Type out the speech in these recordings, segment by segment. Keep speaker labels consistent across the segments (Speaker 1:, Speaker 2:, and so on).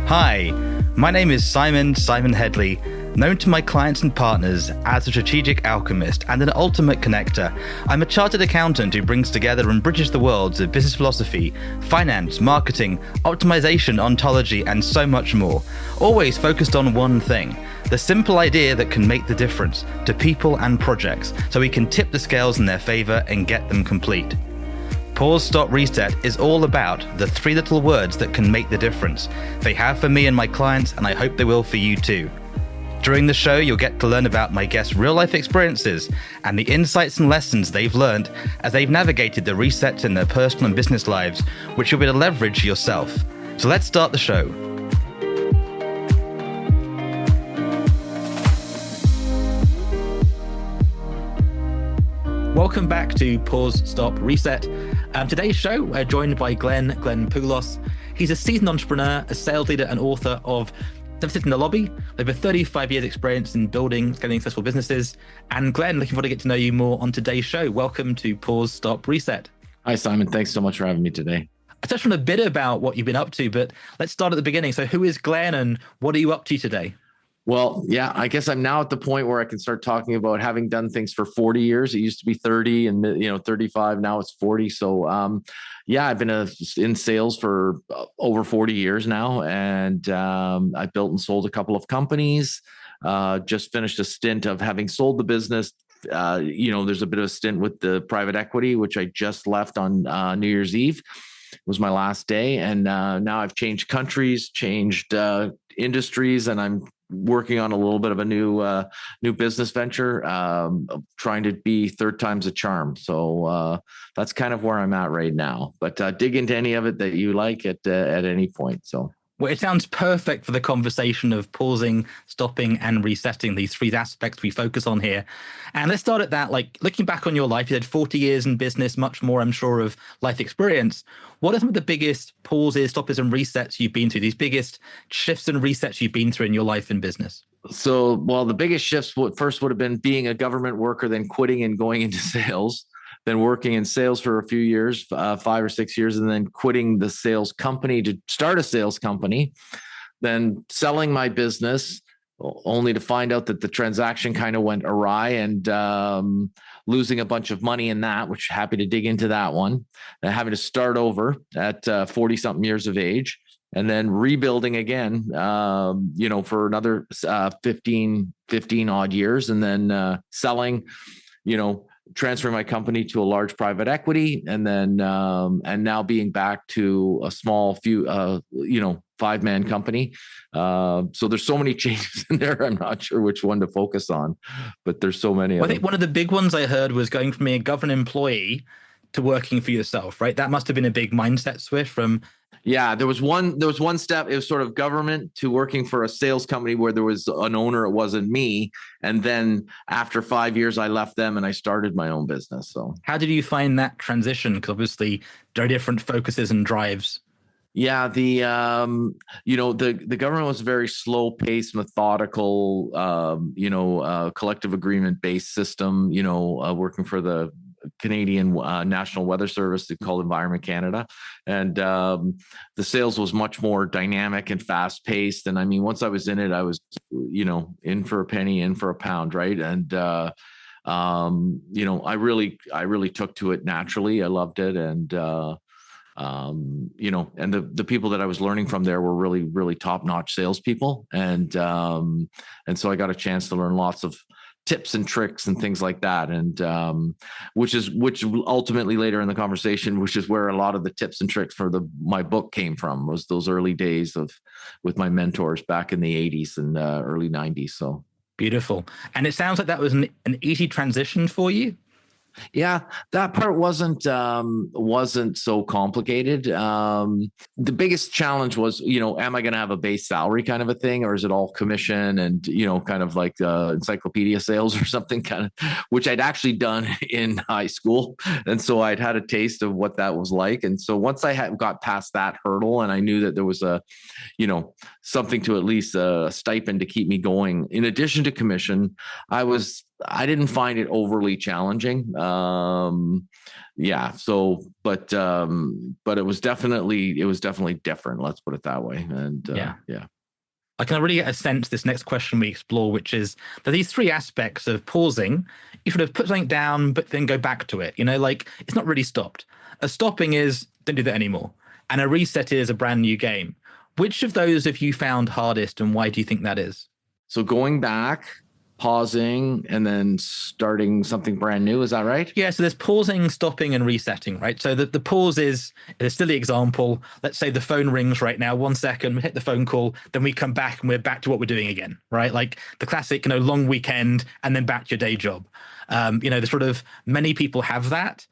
Speaker 1: Hi, my name is Simon Hedley, known to my clients and partners as a strategic alchemist and an ultimate connector. I'm a chartered accountant who brings together and bridges the worlds of business philosophy, finance, marketing, optimization, ontology, and so much more. Always focused on one thing, the simple idea that can make the difference to people and projects, so we can tip the scales in their favor and get them complete. Pause, Stop, Reset is all about the three little words that can make the difference. They have for me and my clients, and I hope they will for you too. During the show, you'll get to learn about my guests' real-life experiences and the insights and lessons they've learned as they've navigated the resets in their personal and business lives, which you'll be able to leverage yourself. So let's start the show. Welcome back to Pause, Stop, Reset. Today's show, we're joined by Glenn Poulos. He's a seasoned entrepreneur, a sales leader, and author of Never Sit in the Lobby. Over 35 years experience in building, scaling successful businesses. And Glenn, looking forward to get to know you more on today's show. Welcome to Pause, Stop, Reset.
Speaker 2: Hi, Simon. Thanks so much for having me today.
Speaker 1: I touched on a bit about what you've been up to, but let's start at the beginning. So who is Glenn and what are you up to today?
Speaker 2: Well, yeah, I guess I'm now at the point where I can start talking about having done things for 40 years. It used to be 30 and 35. Now it's 40. So I've been in sales for over 40 years now. And I built and sold a couple of companies, just finished a stint of having sold the business. There's a bit of a stint with the private equity, which I just left on New Year's Eve. It was my last day. And now I've changed countries, changed industries, and I'm working on a little bit of a new business venture, trying to be third time's a charm. So that's kind of where I'm at right now. But dig into any of it that you like at any point. So.
Speaker 1: Well, it sounds perfect for the conversation of pausing, stopping, and resetting, these three aspects we focus on here. And let's start at that, like looking back on your life, you had 40 years in business, much more, I'm sure, of life experience. What are some of the biggest pauses, stoppers, and resets you've been through, these biggest shifts and resets you've been through in your life and business?
Speaker 2: So, well, the biggest shifts first would have been being a government worker, then quitting and going into sales. Then working in sales for a few years, 5 or 6 years, and then quitting the sales company to start a sales company, then selling my business, only to find out that the transaction kind of went awry and losing a bunch of money in that, which happy to dig into that one, and having to start over at 40 something years of age, and then rebuilding again, for another 15 odd years, and then selling, transferring my company to a large private equity, and then and now being back to a small few 5-man company. So there's so many changes in there. I'm not sure which one to focus on, but there's so many.
Speaker 1: Well, I think one of the big ones I heard was going from being a government employee to working for yourself, right? That must have been a big mindset switch from.
Speaker 2: Yeah, there was one step. It was sort of government to working for a sales company where there was an owner. It wasn't me. And then after 5 years, I left them and I started my own business. So
Speaker 1: how did you find that transition? Because obviously there are different focuses and drives.
Speaker 2: Yeah, the government was very slow paced, methodical, collective agreement based system, working for the Canadian National Weather Service, they call Environment Canada. And the sales was much more dynamic and fast paced. And I mean, once I was in it, I was, in for a penny, in for a pound. Right. And, I really took to it naturally. I loved it. And, and the people that I was learning from there were really, really top notch salespeople. And so I got a chance to learn lots of tips and tricks and things like that. And which ultimately later in the conversation, which is where a lot of the tips and tricks for my book came from, was those early days with my mentors back in the 80s and early 90s. So
Speaker 1: beautiful. And it sounds like that was an easy transition for you.
Speaker 2: Yeah, that part wasn't so complicated. The biggest challenge was, am I going to have a base salary kind of a thing, or is it all commission and, kind of like encyclopedia sales or something, kind of, which I'd actually done in high school. And so I'd had a taste of what that was like. And so once I got past that hurdle and I knew that there was something to at least a stipend to keep me going, in addition to commission, I was I didn't find it overly challenging. Yeah. So, but it was definitely different. Let's put it that way. And yeah.
Speaker 1: I can really get a sense this next question we explore, which is that these three aspects of pausing, you sort of put something down, but then go back to it. Like it's not really stopped. A stopping is don't do that anymore. And a reset is a brand new game. Which of those have you found hardest, and why do you think that is?
Speaker 2: So going back, pausing, and then starting something brand new. Is that right?
Speaker 1: Yeah, so there's pausing, stopping, and resetting, right? So the pause is a silly example. Let's say the phone rings right now, 1 second, we hit the phone call, then we come back and we're back to what we're doing again, right? Like the classic, long weekend and then back to your day job. The sort of many people have that,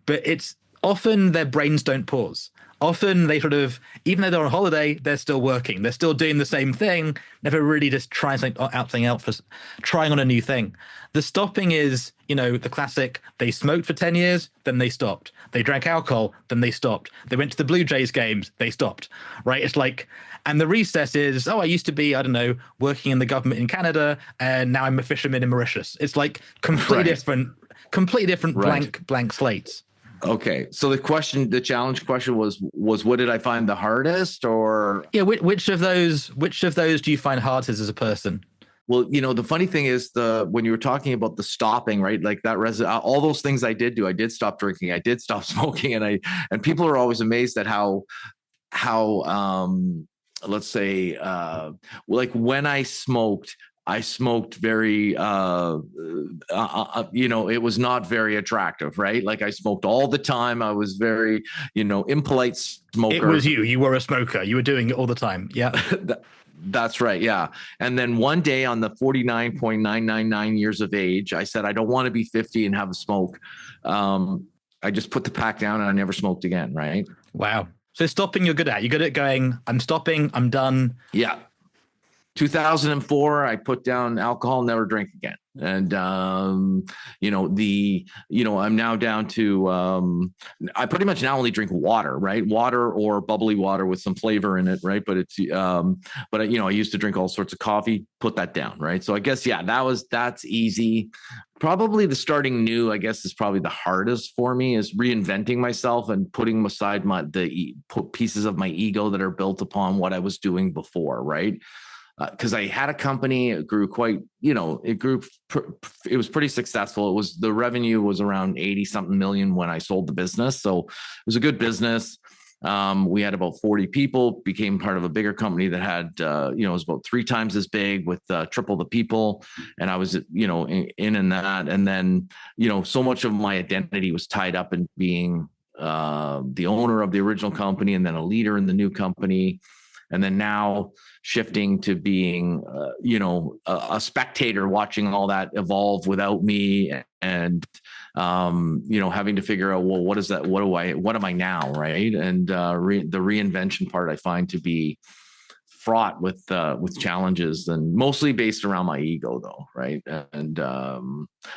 Speaker 1: but it's often their brains don't pause. Often they sort of, even though they're on holiday, they're still working. They're still doing the same thing, never really just trying something else, trying on a new thing. The stopping is, the classic, they smoked for 10 years, then they stopped. They drank alcohol, then they stopped. They went to the Blue Jays games, they stopped, right? It's like, and the recess is, I used to be, I don't know, working in the government in Canada, and now I'm a fisherman in Mauritius. It's like completely different
Speaker 2: Right.
Speaker 1: blank slates.
Speaker 2: Okay. So the challenge question was what did I find the hardest, or?
Speaker 1: Yeah. Which of those do you find hardest as a person?
Speaker 2: Well, the funny thing is when you were talking about the stopping, right? Like that all those things I did do. I did stop drinking. I did stop smoking, and people are always amazed at how let's say like when I smoked very, it was not very attractive, right? Like I smoked all the time. I was very, impolite smoker.
Speaker 1: It was you were a smoker. You were doing it all the time. Yeah.
Speaker 2: That's right. Yeah. And then one day on the 49.999 years of age, I said, I don't want to be 50 and have a smoke. I just put the pack down and I never smoked again. Right.
Speaker 1: Wow. So stopping, you're good at. You're good at going, I'm stopping, I'm done.
Speaker 2: Yeah. 2004, I put down alcohol, never drink again. And, I'm now down to, I pretty much now only drink water, right? Water or bubbly water with some flavor in it. Right. But it's, I used to drink all sorts of coffee, put that down. Right. So I guess, yeah, that's easy. Probably the starting new, I guess, is probably the hardest for me, is reinventing myself and putting aside the pieces of my ego that are built upon what I was doing before. Right. Because I had a company, it grew quite, it was pretty successful. The revenue was around 80 something million when I sold the business. So it was a good business. We had about 40 people, became part of a bigger company that had, it was about 3 times as big with triple the people. And I was, in that. And then, so much of my identity was tied up in being the owner of the original company and then a leader in the new company. And then now shifting to being, a spectator watching all that evolve without me, and, having to figure out, well, what is that? What am I now? Right. And the reinvention part I find to be fraught with challenges, and mostly based around my ego though. Right. And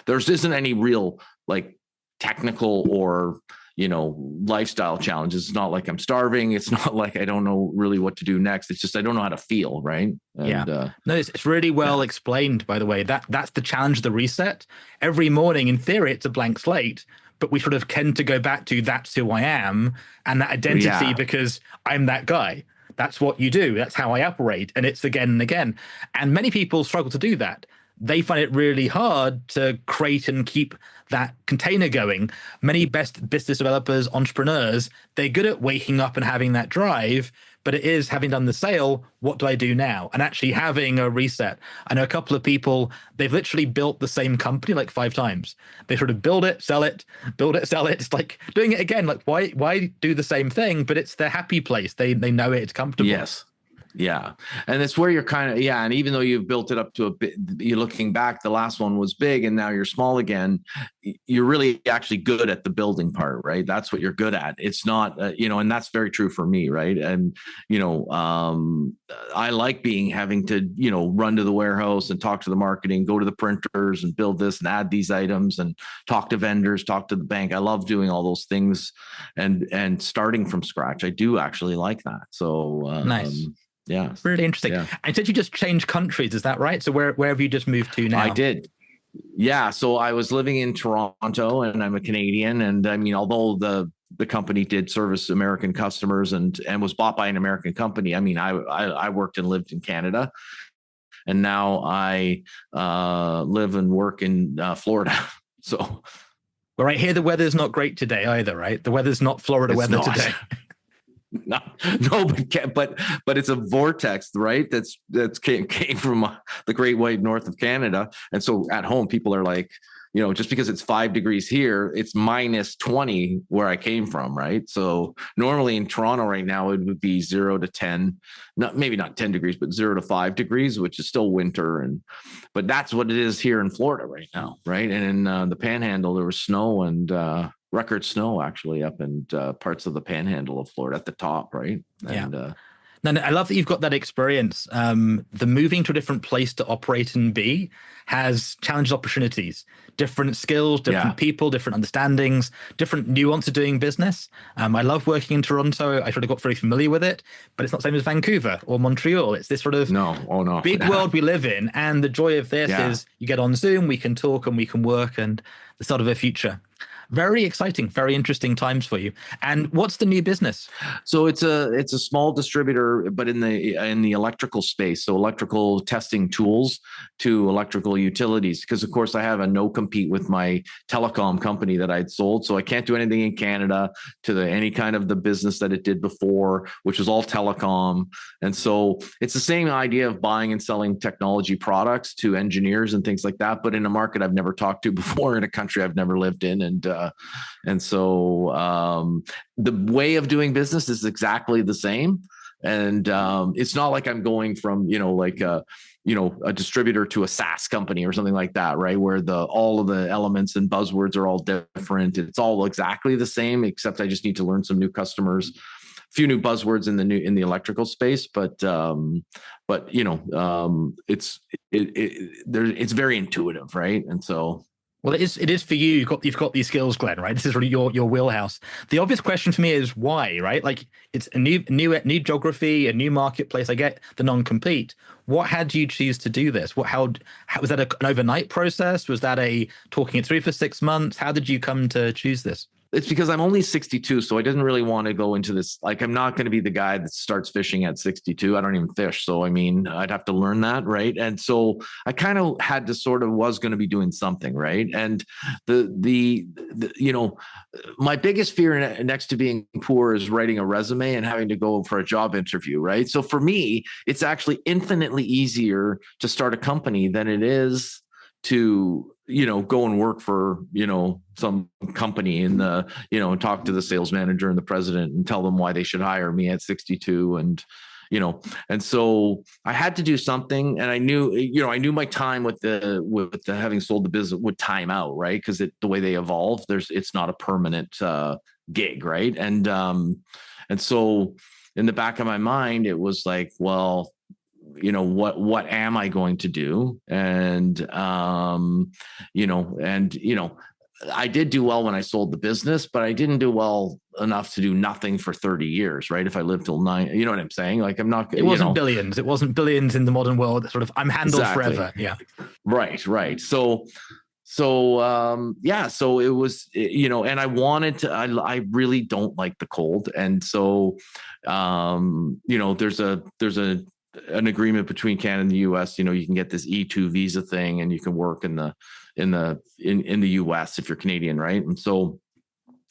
Speaker 2: there isn't any real like technical or lifestyle challenges. It's not like I'm starving. It's not like I don't know really what to do next. It's just I don't know how to feel, right? And,
Speaker 1: no, it's really well explained, by the way. That's the challenge of the reset. Every morning, in theory, it's a blank slate, but we sort of tend to go back to that's who I am and that identity because I'm that guy. That's what you do. That's how I operate. And it's again and again. And many people struggle to do that. They find it really hard to create and keep that container going. Many best business developers, entrepreneurs, they're good at waking up and having that drive, but it is having done the sale, what do I do now? And actually having a reset. I know a couple of people, they've literally built the same company like 5 times. They sort of build it, sell it, build it, sell it. It's like doing it again. Like why do the same thing? But it's their happy place. They know it, it's comfortable.
Speaker 2: Yes. Yeah. And it's where you're kind of, and even though you've built it up to a bit, you're looking back, the last one was big and now you're small again. You're really actually good at the building part, right? That's what you're good at. It's not, and that's very true for me. Right. And, I like having to, run to the warehouse and talk to the marketing, go to the printers and build this and add these items and talk to vendors, talk to the bank. I love doing all those things and starting from scratch. I do actually like that. So,
Speaker 1: nice.
Speaker 2: Yeah.
Speaker 1: Really interesting.
Speaker 2: Yeah.
Speaker 1: And said you just changed countries, is that right? So where have you just moved to now?
Speaker 2: I did. Yeah, so I was living in Toronto, and I'm a Canadian. And I mean, although the company did service American customers and was bought by an American company, I mean, I worked and lived in Canada, and now I live and work in Florida. So
Speaker 1: Well, right here, the weather's not great today either, right? The weather's not Florida
Speaker 2: it's
Speaker 1: weather
Speaker 2: not.
Speaker 1: today.
Speaker 2: No, no, but it's a vortex, right? That's came from the Great White North of Canada, and so at home people are like, just because it's 5 degrees here, it's minus 20 where I came from, right? So normally in Toronto right now it would be 0 to 10, maybe not 10 degrees, but 0 to 5 degrees, which is still winter, but that's what it is here in Florida right now, right? And in the Panhandle there was snow and record snow actually up in parts of the Panhandle of Florida at the top, right?
Speaker 1: Yeah.
Speaker 2: And
Speaker 1: No, I love that you've got that experience. The moving to a different place to operate and be has challenged opportunities, different skills, different people, different understandings, different nuance of doing business. I love working in Toronto. I sort of got very familiar with it, but it's not the same as Vancouver or Montreal. It's this sort of
Speaker 2: no,
Speaker 1: big world we live in. And the joy of this
Speaker 2: Yeah.
Speaker 1: is you get on Zoom, we can talk and we can work, and the start of a future. Very exciting, very interesting times for you. And what's the new business?
Speaker 2: So it's a small distributor, but in the electrical space. So electrical testing tools to electrical utilities, because of course I have a no compete with my telecom company that I'd sold. So I can't do anything in Canada to any kind of the business that it did before, which was all telecom. And so it's the same idea of buying and selling technology products to engineers and things like that, but in a market I've never talked to before, in a country I've never lived in, and so the way of doing business is exactly the same. And it's not like I'm going from, like a distributor to a SaaS company or something like that, right? Where all of the elements and buzzwords are all different. It's all exactly the same, except I just need to learn some new customers, a few new buzzwords in the electrical space. But it's very intuitive, right? And so.
Speaker 1: Well, it is for you. You've got these skills, Glenn, right? This is really your wheelhouse. The obvious question for me is why, right? Like it's a new geography, a new marketplace. I get the non-compete. What had you choose to do this? How was that an overnight process? Was that a talking it through for 6 months? How did you come to choose this?
Speaker 2: It's because I'm only 62, so I didn't really want to go into this. Like, I'm not going to be the guy that starts fishing at 62. I don't even fish. So, I mean, I'd have to learn that. Right. And so I kind of had to was going to be doing something. Right. And my biggest fear next to being poor is writing a resume and having to go for a job interview. Right. So for me, it's actually infinitely easier to start a company than it is to go and work for some company and talk to the sales manager and the president and tell them why they should hire me at 62. And so I had to do something, and I knew my time with the having sold the business would time out, right? Because the way they evolve, it's not a permanent gig, right? And so in the back of my mind, it was like, well, what am I going to do? And I did do well when I sold the business, but I didn't do well enough to do nothing for 30 years, right? If I lived till 9, you know what I'm saying? Like, I'm not,
Speaker 1: it wasn't billions. It wasn't billions in the modern world. Sort of, I'm handled forever. Yeah.
Speaker 2: Right. So it was, and I wanted to, I really don't like the cold. And so, there's an agreement between Canada and the US, you can get this E2 visa thing and you can work in the US if you're Canadian, right? And so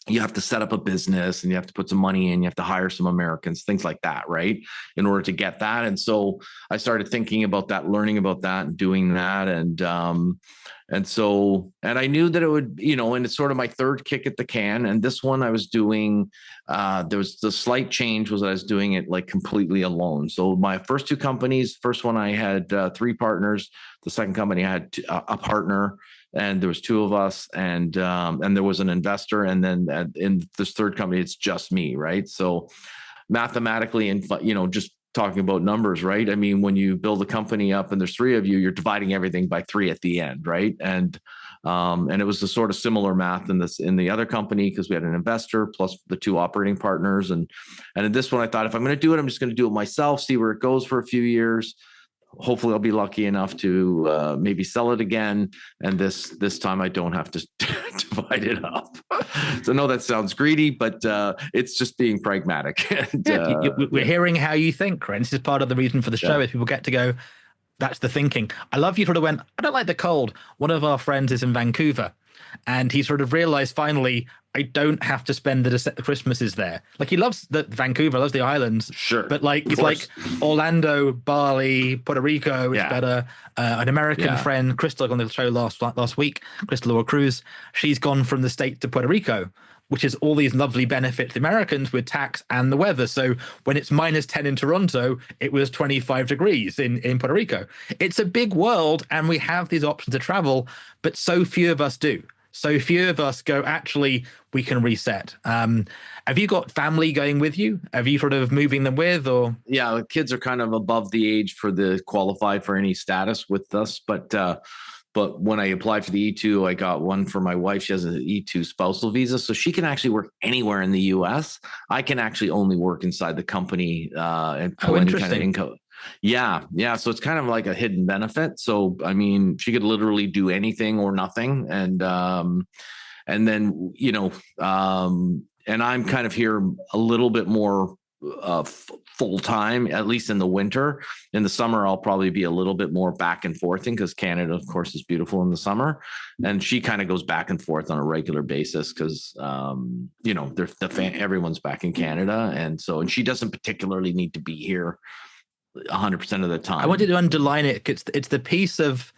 Speaker 2: you have to set up a business and you have to put some money in, you have to hire some Americans, things like that, right? In order to get that. And so I started thinking about that, learning about that and doing that. And I knew that it would, and it's sort of my third kick at the can. And this one I was doing, there was the slight change was that I was doing it like completely alone. So my first two companies, first one I had 3 partners. The second company I had a partner, and there was 2 of us, and there was an investor. And then in this third company, it's just me, right? So mathematically, and just talking about numbers, right? I mean, when you build a company up and there's 3 of you, you're dividing everything by 3 at the end, right? And it was the sort of similar math in the other company, because we had an investor plus the 2 operating partners. And in this one, I thought, if I'm going to do it, I'm just going to do it myself, see where it goes for a few years. hopefully I'll be lucky enough to maybe sell it again. And this time I don't have to divide it up. So no, that sounds greedy, but it's just being pragmatic. And,
Speaker 1: we're hearing how you think, right? This is part of the reason for the show is people get to go, that's the thinking. I love you sort of went, I don't like the cold. One of our friends is in Vancouver and he sort of realized finally, I don't have to spend the Christmases there. Like he loves Vancouver, loves the islands.
Speaker 2: Sure.
Speaker 1: But like, it's like Orlando, Bali, Puerto Rico is better. An American friend, Crystal, on the show last week, Crystal Laura Cruz, she's gone from the States to Puerto Rico, which is all these lovely benefits to Americans with tax and the weather. So when it's -10 in Toronto, it was 25 degrees in Puerto Rico. It's a big world and we have these options to travel, but so few of us do. So few of us go, actually, we can reset. Have you got family going with you? Have you sort of moving them with, or?
Speaker 2: Yeah, the kids are kind of above the age for the qualify for any status with us. But when I applied for the E2, I got one for my wife. She has an E2 spousal visa, so she can actually work anywhere in the US. I can actually only work inside the company and pull any kind of income. Yeah. So it's kind of like a hidden benefit. So, I mean, she could literally do anything or nothing. And then, and I'm kind of here a little bit more full time, at least in the winter. In the summer, I'll probably be a little bit more back and forthing because Canada, of course, is beautiful in the summer. And she kind of goes back and forth on a regular basis because, everyone's back in Canada. And she doesn't particularly need to be here 100% of the time.
Speaker 1: I wanted to underline it. It's the piece of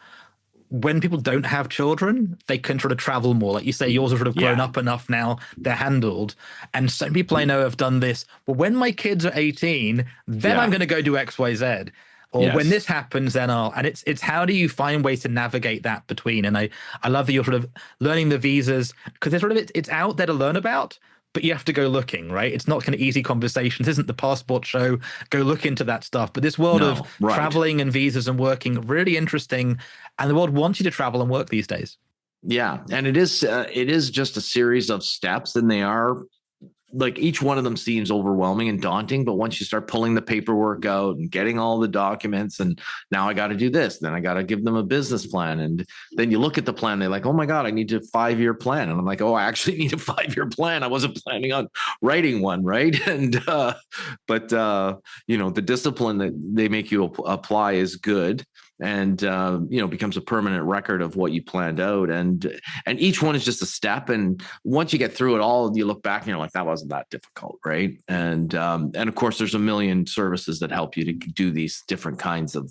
Speaker 1: when people don't have children, they can sort of travel more. Like you say, yours are sort of grown up enough now, they're handled. And some people I know have done this. Well, when my kids are 18, then I'm going to go do X, Y, Z. Or when this happens, then and it's how do you find ways to navigate that between? And I love that you're sort of learning the visas because it's out there to learn about. But you have to go looking, right? It's not kind of easy conversations. This isn't the passport show. Go look into that stuff. But this world of traveling and visas and working, really interesting. And the world wants you to travel and work these days.
Speaker 2: Yeah. And it is just a series of steps, and they are like each one of them seems overwhelming and daunting. But once you start pulling the paperwork out and getting all the documents, and now I got to do this, then I got to give them a business plan. And then you look at the plan, they're like, oh my God, I need a 5-year plan. And I'm like, oh, I actually need a 5-year plan. I wasn't planning on writing one. Right. And, the discipline that they make you apply is good. And becomes a permanent record of what you planned out, and each one is just a step. And once you get through it all, you look back and you're like, that wasn't that difficult, right? And of course, there's a million services that help you to do these different kinds of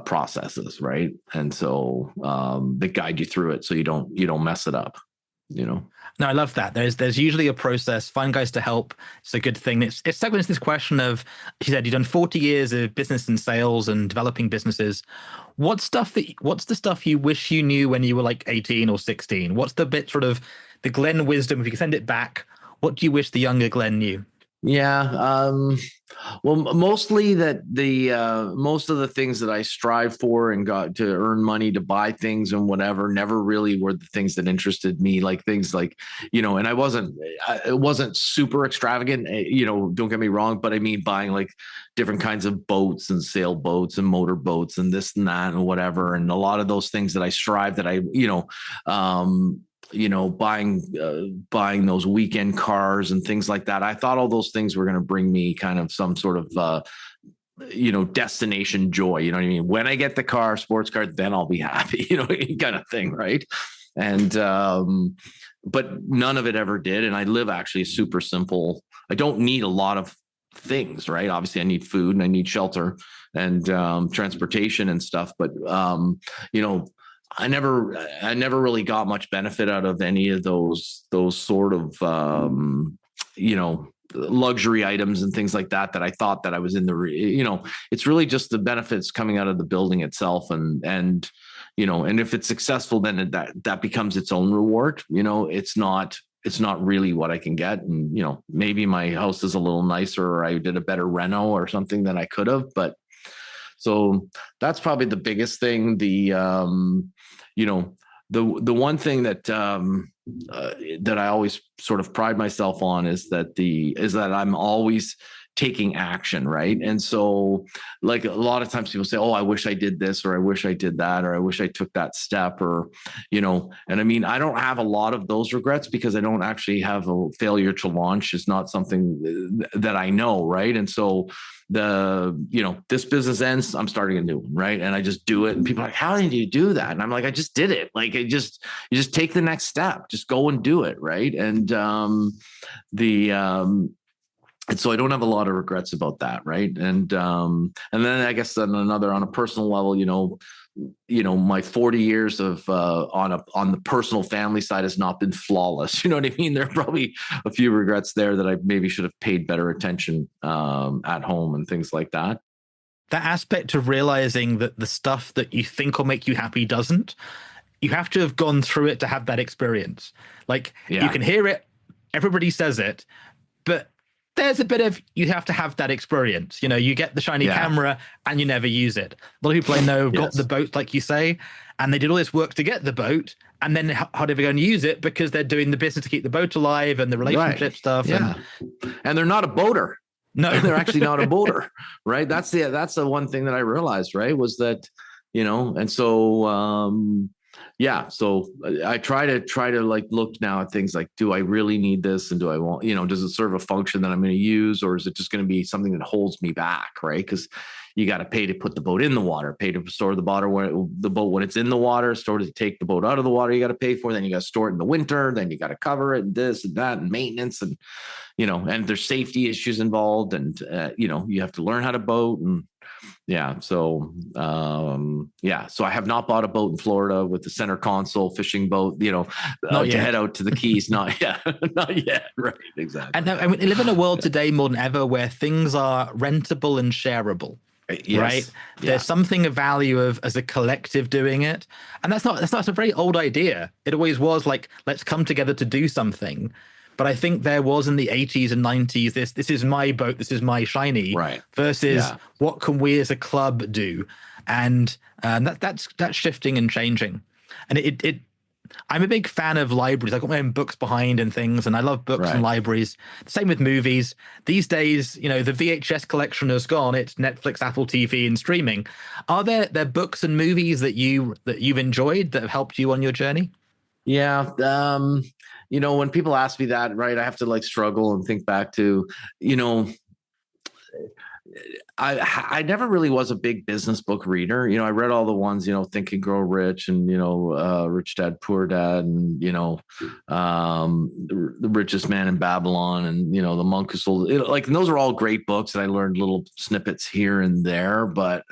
Speaker 2: processes, right? And so they guide you through it so you don't mess it up.
Speaker 1: No, I love that. There's usually a process. Find guys to help. It's a good thing. It's segues into this question of, she said, you've done 40 years of business and sales and developing businesses. What's the stuff you wish you knew when you were like 18 or 16? What's the bit sort of the Glenn wisdom? If you can send it back, what do you wish the younger Glenn knew?
Speaker 2: Yeah. Well, mostly that most of the things that I strive for and got to earn money to buy things and whatever never really were the things that interested me. Like things like, and it wasn't super extravagant, don't get me wrong, but I mean, buying like different kinds of boats and sailboats and motorboats and this and that and whatever. And a lot of those things that I strive that buying those weekend cars and things like that. I thought all those things were going to bring me kind of some sort of, destination joy. You know what I mean? When I get the car, sports car, then I'll be happy, kind of thing. Right. And, but none of it ever did. And I live actually super simple. I don't need a lot of things, right? Obviously I need food and I need shelter and, transportation and stuff. But, I never really got much benefit out of any of those sort of, luxury items and things like that I thought that I was in it's really just the benefits coming out of the building itself. And if it's successful, then that becomes its own reward. It's not really what I can get. And, maybe my house is a little nicer or I did a better reno or something than I could have, but so that's probably the biggest thing. The one thing that I always sort of pride myself on is that I'm always taking action, right? And so like a lot of times people say, oh, I wish I did this, or I wish I did that, or I wish I took that step, or, and I mean, I don't have a lot of those regrets because I don't actually have a failure to launch. It's not something that I know, right? And so this business ends, I'm starting a new one, right? And I just do it. And people are like, how did you do that? And I'm like, I just did it. Like, you just take the next step, just go and do it. Right. And so I don't have a lot of regrets about that. Right. And then I guess on a personal level, my 40 years of on the personal family side has not been flawless. You know what I mean? There are probably a few regrets there that I maybe should have paid better attention at home and things like that.
Speaker 1: That aspect of realizing that the stuff that you think will make you happy doesn't, you have to have gone through it to have that experience. Like, you can hear it, everybody says it, but there's a bit of, you have to have that experience. You get the shiny camera and you never use it. A lot of people I know got the boat, like you say, and they did all this work to get the boat, and then how are they going to use it because they're doing the business to keep the boat alive and the relationship stuff.
Speaker 2: And they're not a boater. No, they're actually not a boater, right? That's the one thing that I realized, right, was that, and so so I try to like look now at things like, do I really need this? And do I want, does it serve a function that I'm going to use, or is it just going to be something that holds me back? Right. Because you got to pay to put the boat in the water, pay to store the boat when it's in the water, store to take the boat out of the water. You got to pay for, then you got to store it in the winter. Then you got to cover it and this and that and maintenance and, and there's safety issues involved, and, you have to learn how to boat. And so I have not bought a boat in Florida with the center console fishing boat, to head out to the Keys. Not yet. Not yet. Right. Exactly.
Speaker 1: And I mean, we live in a world today more than ever where things are rentable and shareable.
Speaker 2: Yes.
Speaker 1: Right. Yeah. There's something of value of as a collective doing it. And that's not a very old idea. It always was like, let's come together to do something. But I think there was in the 80s and 90s, this is my boat, this is my shiny,
Speaker 2: right,
Speaker 1: versus what can we as a club do? And that's shifting and changing. And I'm a big fan of libraries. I've got my own books behind and things, and I love books and libraries. Same with movies. These days, the VHS collection has gone. It's Netflix, Apple TV, and streaming. Are there books and movies that you've enjoyed that have helped you on your journey?
Speaker 2: Yeah. When people ask me that, right, I have to like struggle and think back to, I never really was a big business book reader. I read all the ones, Think and Grow Rich and, Rich Dad, Poor Dad, and, The Richest Man in Babylon, and, The Monk Who Sold It. Like, and those are all great books, and I learned little snippets here and there, but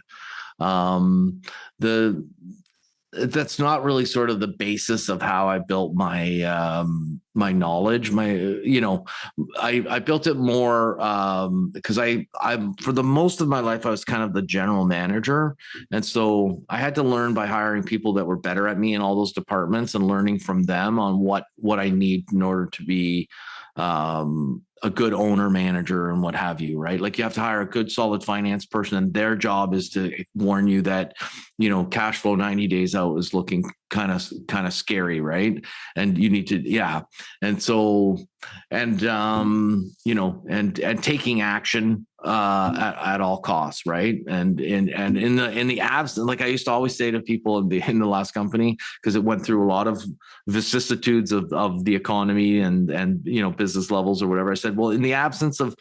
Speaker 2: that's not really sort of the basis of how I built my my knowledge. I built it more because I for the most of my life I was kind of the general manager, and so I had to learn by hiring people that were better at me in all those departments and learning from them on what I need in order to be a good owner, manager, and what have you, right? Like, you have to hire a good, solid finance person, and their job is to warn you that, cash flow 90 days out is looking kind of scary, right? And you need to, and so, and taking action at all costs, right? And in the absence, like I used to always say to people in the last company, because it went through a lot of vicissitudes of the economy and business levels or whatever. I said, well, in the absence of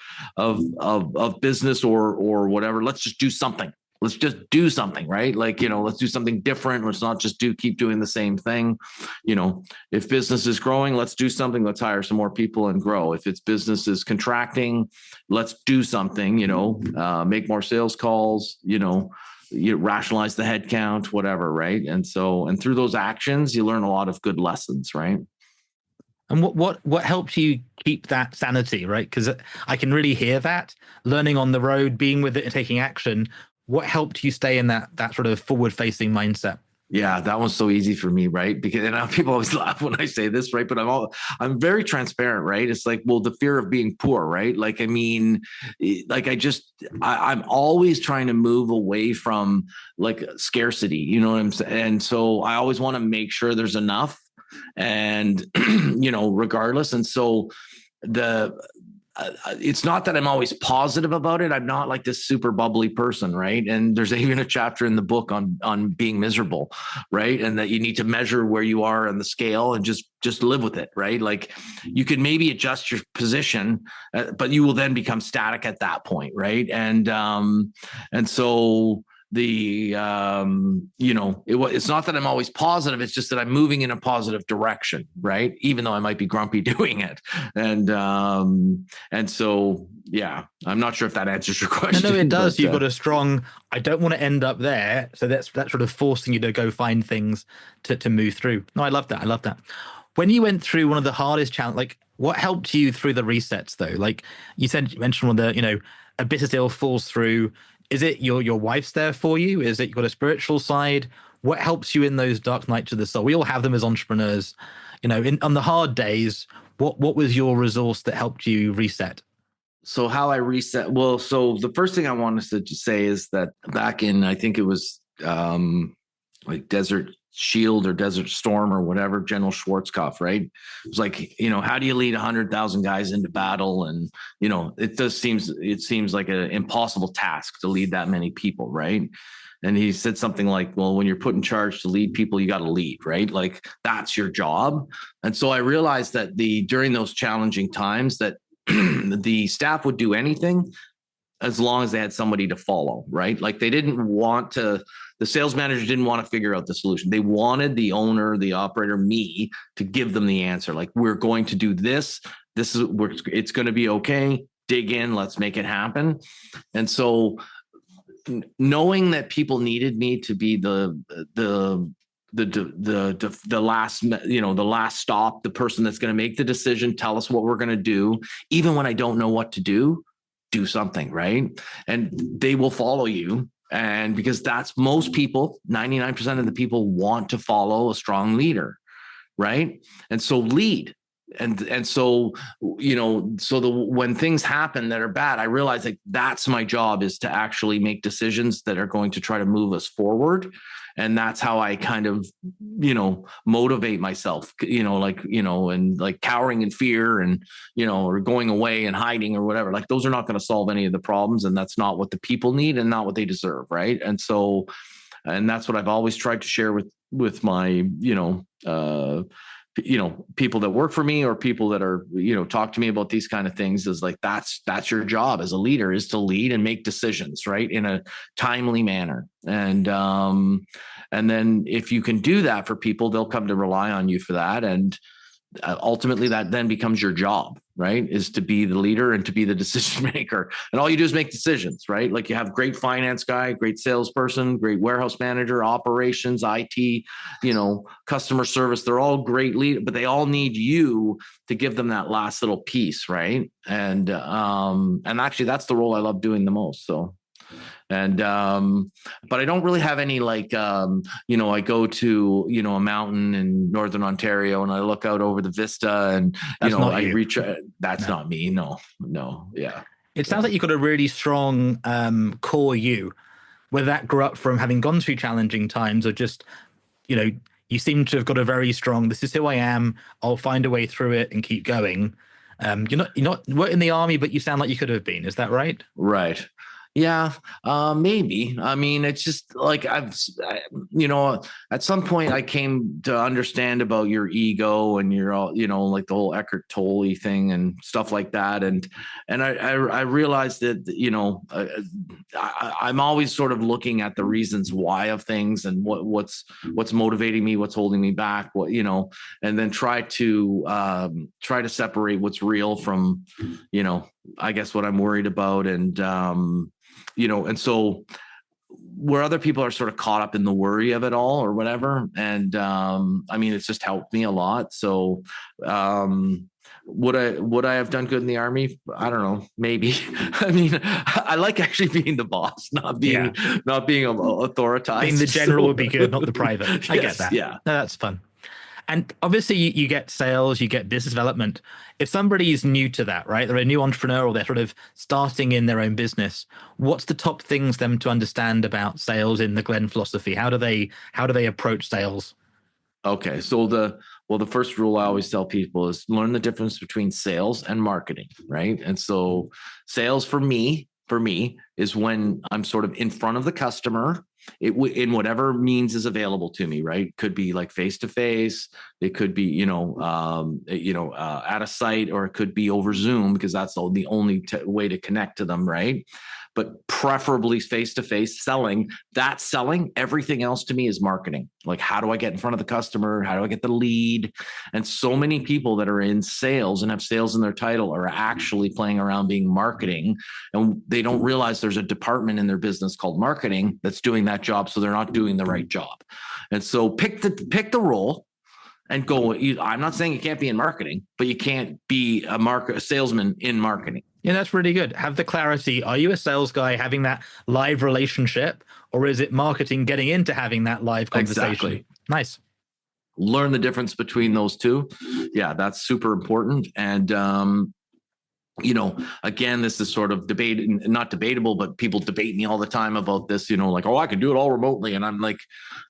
Speaker 2: business or whatever, let's just do something. Let's just do something, right? Like, let's do something different. Let's not just keep doing the same thing. If business is growing, let's do something. Let's hire some more people and grow. If it's business is contracting, let's do something, make more sales calls, you rationalize the head count, whatever, right? And through those actions, you learn a lot of good lessons, right?
Speaker 1: And what helps you keep that sanity, right? Because I can really hear that, learning on the road, being with it and taking action. What helped you stay in that sort of forward-facing mindset?
Speaker 2: Yeah, that one's so easy for me, right? Because people always laugh when I say this, right? But I'm very transparent, right? It's like, well, the fear of being poor, right? Like, I mean, like I'm always trying to move away from like scarcity, you know what I'm saying? And so I always want to make sure there's enough, and regardless. And so it's not that I'm always positive about it. I'm not like this super bubbly person, right? And there's even a chapter in the book on being miserable, right? And that you need to measure where you are on the scale and just live with it, right? Like you can maybe adjust your position, but you will then become static at that point, right? And so it's not that I'm always positive, it's just that I'm moving in a positive direction, right? Even though I might be grumpy doing it. And so yeah, I'm not sure if that answers your question.
Speaker 1: No, it does. You've got a strong, I don't want to end up there, so that's sort of forcing you to go find things to move through. No, I love that. When you went through one of the hardest challenges, like what helped you through the resets though? Like you mentioned one of the, a business deal falls through. Is it your wife's there for you? Is it you got a spiritual side? What helps you in those dark nights of the soul? We all have them as entrepreneurs. On the hard days, what was your resource that helped you reset?
Speaker 2: So how I reset? Well, so the first thing I wanted to say is that back in, I think it was like Desert Shield or Desert Storm or whatever, General Schwarzkopf, right? It was like, how do you lead 100,000 guys into battle? And, it seems like an impossible task to lead that many people, right? And he said something like, well, when you're put in charge to lead people, you got to lead, right? Like that's your job. And so I realized that during those challenging times that the staff would do anything as long as they had somebody to follow, right? Like the sales manager didn't want to figure out the solution. They wanted the owner, the operator, me to give them the answer. Like, we're going to do this. It's going to be okay. Dig in, let's make it happen. And so knowing that people needed me to be the last, the last stop, the person that's going to make the decision, tell us what we're going to do, even when I don't know what to do something, right? And they will follow you. And because that's most people, 99% of the people want to follow a strong leader, right? And so lead. And so, when things happen that are bad, I realize like that's my job, is to actually make decisions that are going to try to move us forward. And that's how I kind of, motivate myself, and like cowering in fear and, or going away and hiding or whatever. Like those are not going to solve any of the problems. And that's not what the people need and not what they deserve. Right. And so, and that's what I've always tried to share with my, people that work for me or people that are, talk to me about these kind of things, is like, that's your job as a leader, is to lead and make decisions, right, in a timely manner. And then if you can do that for people, they'll come to rely on you for that. And ultimately that then becomes your job, right, is to be the leader and to be the decision maker. And all you do is make decisions, right? Like you have great finance guy, great salesperson, great warehouse manager, operations, IT, customer service. They're all great leaders, but they all need you to give them that last little piece, right? And actually that's the role I love doing the most. So. And but I don't really have any like I go to a mountain in northern Ontario and I look out over the vista and I reach. That's not me. No. Yeah.
Speaker 1: It sounds like you've got a really strong core you, whether that grew up from having gone through challenging times or just you seem to have got a very strong, this is who I am, I'll find a way through it and keep going. You're not in the army, but you sound like you could have been. Is that right?
Speaker 2: Right. Yeah, maybe. I mean, it's just like at some point I came to understand about your ego and your, like the whole Eckhart Tolle thing and stuff like that. And I realized that, I'm always sort of looking at the reasons why of things and what's motivating me, what's holding me back, and then try to separate what's real from, I guess what I'm worried about. And so where other people are sort of caught up in the worry of it all or whatever. And I mean, it's just helped me a lot. So would I have done good in the army? I don't know. Maybe. I mean, I like actually being the boss, not being authoritized.
Speaker 1: Being the general would be good, not the private. I get that.
Speaker 2: Yeah.
Speaker 1: No, that's fun. And obviously you get sales, you get business development. If somebody's new to that, right, they're a new entrepreneur or they're sort of starting in their own business, what's the top things them to understand about sales in the Glenn philosophy? How do they approach sales?
Speaker 2: Okay. So the first rule I always tell people is learn the difference between sales and marketing, right? And so sales for me is when I'm sort of in front of the customer in whatever means is available to me, right? Could be like face to face, it could be at a site, or it could be over Zoom because that's the only way to connect to them, right? But preferably face to face selling. That's selling. Everything else to me is marketing. Like, how do I get in front of the customer? How do I get the lead? And so many people that are in sales and have sales in their title are actually playing around being marketing, and they don't realize there's a department in their business called marketing that's doing that job. So they're not doing the right job. And so pick the role and go. I'm not saying you can't be in marketing, but you can't be a salesman in marketing.
Speaker 1: Yeah, that's really good. Have the clarity. Are you a sales guy having that live relationship, or is it marketing getting into having that live conversation?
Speaker 2: Exactly.
Speaker 1: Nice.
Speaker 2: Learn the difference between those two. Yeah, that's super important. And, again, this is sort of not debatable, but people debate me all the time about this, like, oh, I can do it all remotely. And I'm like,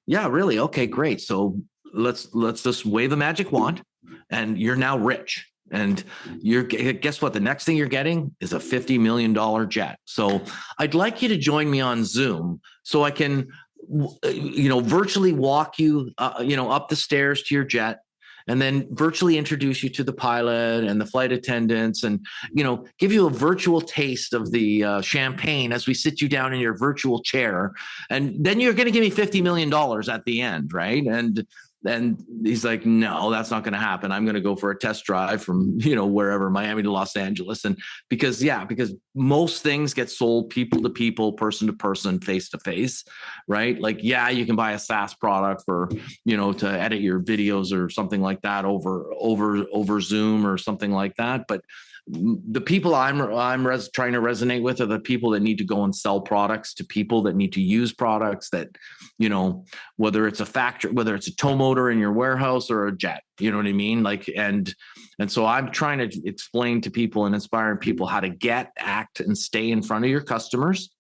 Speaker 2: yeah, really? Okay, great. So let's just wave a magic wand and you're now rich. And guess what? The next thing you're getting is a $50 million jet. So I'd like you to join me on Zoom so I can, virtually walk you, up the stairs to your jet, and then virtually introduce you to the pilot and the flight attendants, and, give you a virtual taste of the champagne as we sit you down in your virtual chair. And then you're going to give me $50 million at the end, right? And he's like, no, that's not going to happen. I'm going to go for a test drive from, wherever, Miami to Los Angeles. And because most things get sold people to people, person to person, face to face, right? Like, yeah, you can buy a SaaS product for, to edit your videos or something like that over Zoom or something like that. But the people I'm trying to resonate with are the people that need to go and sell products to people that need to use products that, whether it's a factory, whether it's a tow motor in your warehouse or a jet, you know what I mean? Like, and so I'm trying to explain to people and inspiring people how to act and stay in front of your customers